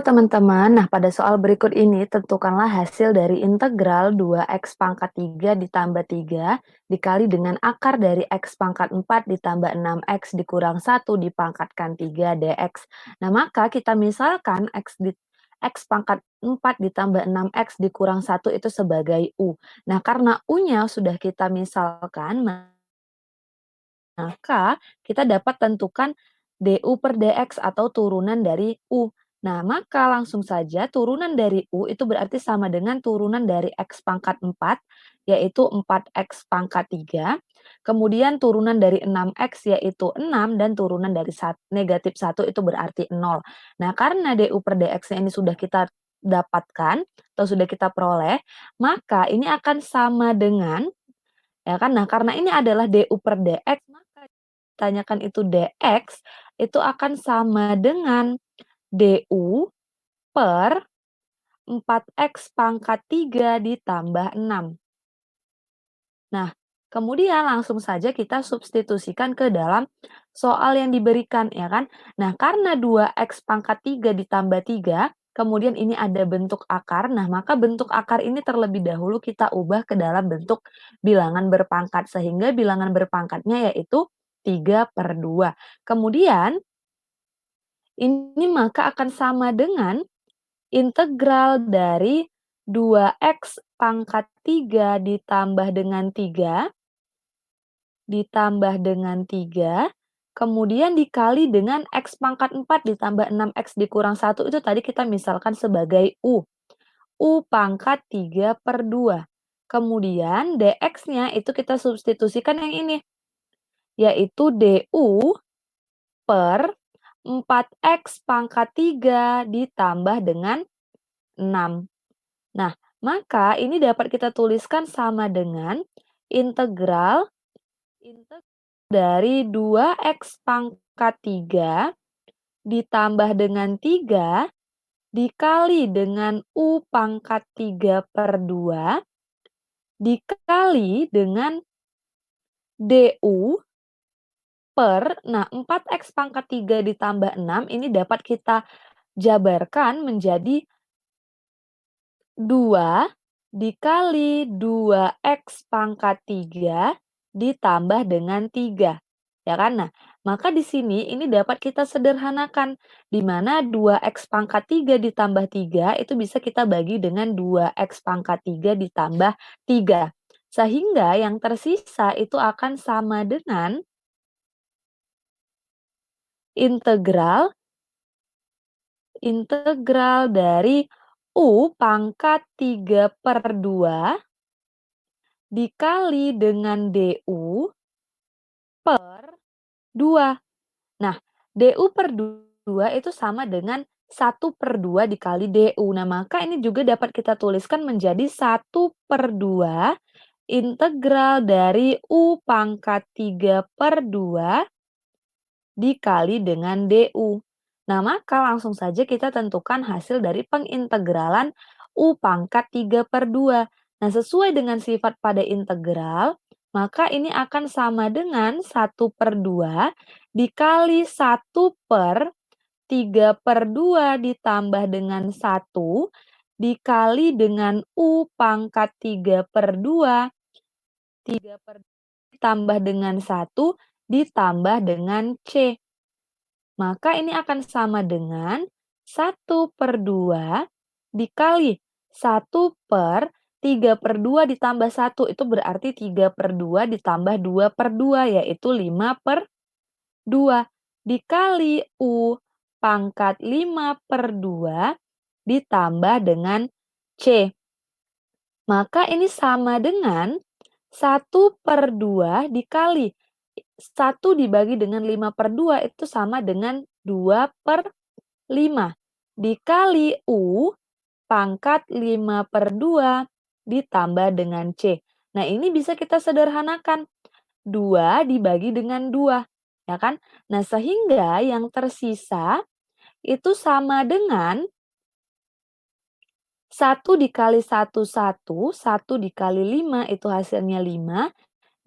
Halo teman-teman, nah pada soal berikut ini tentukanlah hasil dari integral 2x pangkat 3 ditambah 3 dikali dengan akar dari x pangkat 4 ditambah 6x dikurang 1 dipangkatkan 3 dx. Nah maka kita misalkan x pangkat 4 ditambah 6x dikurang 1 itu sebagai u. Nah karena u-nya sudah kita misalkan, maka kita dapat tentukan du per dx atau turunan dari u. Nah, maka langsung saja turunan dari u itu berarti sama dengan turunan dari x pangkat 4, yaitu 4x pangkat 3. Kemudian turunan dari 6x yaitu 6, dan turunan dari negatif 1 itu berarti 0. Nah, karena du per dx ini sudah kita dapatkan atau sudah kita peroleh, maka ini akan sama dengan, ya kan? Nah, karena ini adalah du per dx, maka tanyakan itu dx, itu akan sama dengan du per 4x pangkat 3 ditambah 6. Nah, kemudian langsung saja kita substitusikan ke dalam soal yang diberikan, ya kan? Nah, karena 2x pangkat 3 ditambah 3, kemudian ini ada bentuk akar, nah maka bentuk akar ini terlebih dahulu kita ubah ke dalam bentuk bilangan berpangkat, sehingga bilangan berpangkatnya yaitu 3/2. Kemudian, ini maka akan sama dengan integral dari 2x pangkat 3 ditambah dengan 3, kemudian dikali dengan x pangkat 4 ditambah 6x dikurang 1 itu tadi kita misalkan sebagai u. U pangkat 3/2. Kemudian dx-nya itu kita substitusikan yang ini, yaitu du per 4x pangkat 3 ditambah dengan 6. Nah, maka ini dapat kita tuliskan sama dengan integral dari 2x pangkat 3 ditambah dengan 3 dikali dengan u pangkat 3/2 dikali dengan du per, nah 4x pangkat 3 ditambah 6 ini dapat kita jabarkan menjadi 2 dikali 2x pangkat 3 ditambah dengan 3. Ya kan? Nah, maka di sini ini dapat kita sederhanakan, di mana 2x pangkat 3 ditambah 3 itu bisa kita bagi dengan 2x pangkat 3 ditambah 3. Sehingga yang tersisa itu akan sama dengan integral dari u pangkat 3/2 dikali dengan du per 2. Nah, du per 2 itu sama dengan 1/2 dikali du. Nah, maka ini juga dapat kita tuliskan menjadi 1/2 integral dari u pangkat 3/2 dikali dengan du. Nah, maka langsung saja kita tentukan hasil dari pengintegralan u pangkat 3/2. Nah, sesuai dengan sifat pada integral, maka ini akan sama dengan 1/2 dikali 1/3/2 ditambah dengan 1 dikali dengan u pangkat 3/2 ditambah dengan 1 ditambah dengan c. Maka ini akan sama dengan 1/2 dikali 1/3/2 ditambah 1. Itu berarti 3/2 ditambah 2/2, yaitu 5/2. Dikali U pangkat 5/2 ditambah dengan C. Maka ini sama dengan 1/2 dikali 1 dibagi dengan 5/2 itu sama dengan 2/5 dikali U pangkat 5/2 ditambah dengan C. Nah, ini bisa kita sederhanakan. 2 dibagi dengan 2, ya kan? Nah, sehingga yang tersisa itu sama dengan 1 dikali 1, 1, 1 dikali 5 itu hasilnya 5,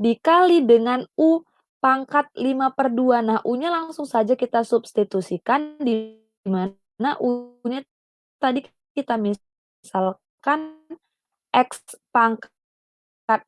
dikali dengan U pangkat 5/2. Nah, U-nya langsung saja kita substitusikan di mana U-nya tadi kita misalkan X pangkat 4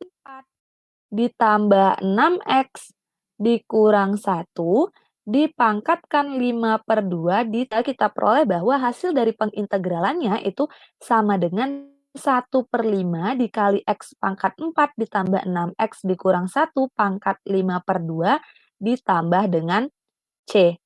ditambah 6X dikurang 1 dipangkatkan 5/2 kita peroleh bahwa hasil dari pengintegralannya itu sama dengan 1/5 dikali X pangkat 4 ditambah 6X dikurang 1 pangkat 5/2 ditambah dengan C.